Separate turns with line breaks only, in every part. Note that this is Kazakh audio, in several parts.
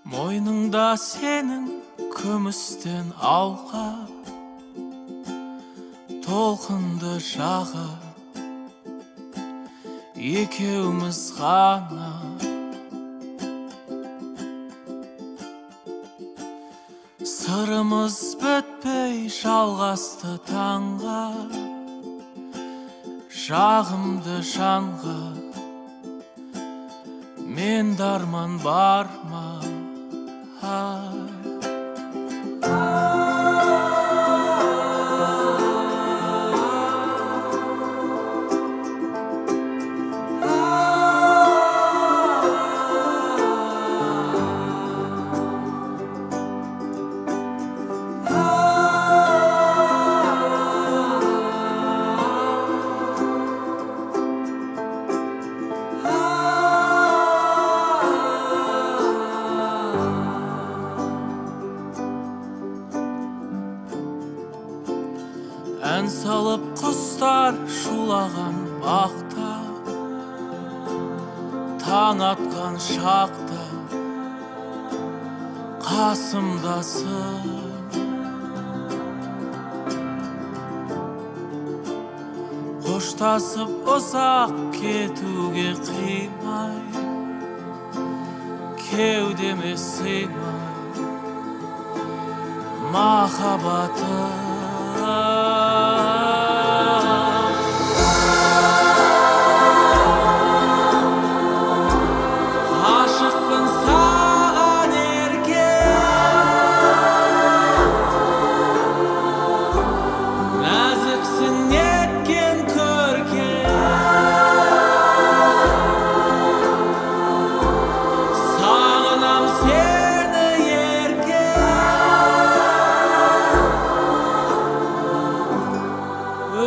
Мойныңда сенің күмістен алқа, толқынды жағы екеуміз ғана. Сырымыз бітпей жалғасты таңға, жағымды жанға мен дарман бар ма? Ән салып құстар шулаған бақта, таң атқан шақта қасымдасың. Қоштасып ұзақ кетуге қимай, кеудеме сыймай махаббатым. Aşıkпын саған еркем, нәзіксің неткен көркем, сағынам сені еркем,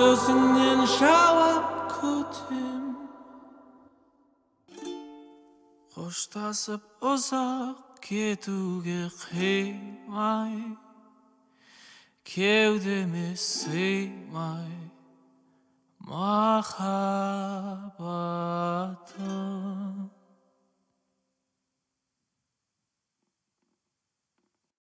өзіңнен жауап күтем. Қоштасып ұзақ кетуге қимай, кеудеме сыймай махаббатым.